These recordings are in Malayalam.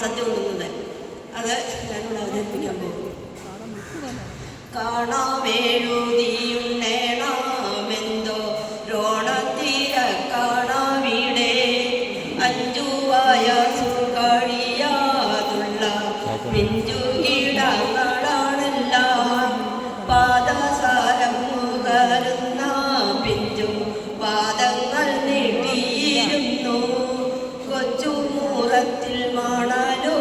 സദ്യ കൊടുക്കുന്നത്. അത് ഞാനിവിടെ അവതരിപ്പിക്കാൻ പോകും. കാണാമെഴുതിയുണ്ണേണമെന്തോ രോണത്തിര കാണാവിടെ 5 വയസ്സു കഴിയാതുള്ള പിഞ്ചുകിടങ്ങളാണെല്ലാം പാദസാരം മുകരുന്ന പിഞ്ചു പാദങ്ങൾ നീട്ടിയിരുന്നു. കൊച്ചുമൂറത്തിൽ മണലോ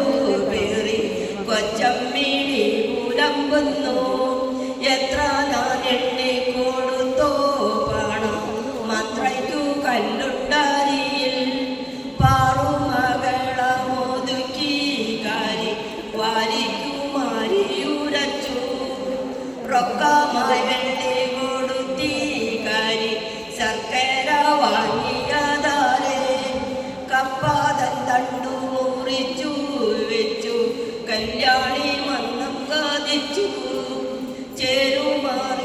പേറി കൊച്ചമ്മിണി പുലമ്പുന്നു. എത്ര ഞാൻ എണ്ണിക്കൊടുത്തോ പണം മത്രയ്ക്കു കല്ലുണ്ടാരിയിൽ പാറുമകളമൊതുക്കി കാരി വാരിക്കുമാരിയുരച്ചു. റൊക്കമായി വെള്ളി കൊടുത്തി കാരി ശർക്കര വാങ്ങിയതാരെ കപ്പാതൻ തണ്ടു മുറിച്ചു വെച്ചു കല്യാണി മന്നം കാതിച്ചു. ചേരുമാറി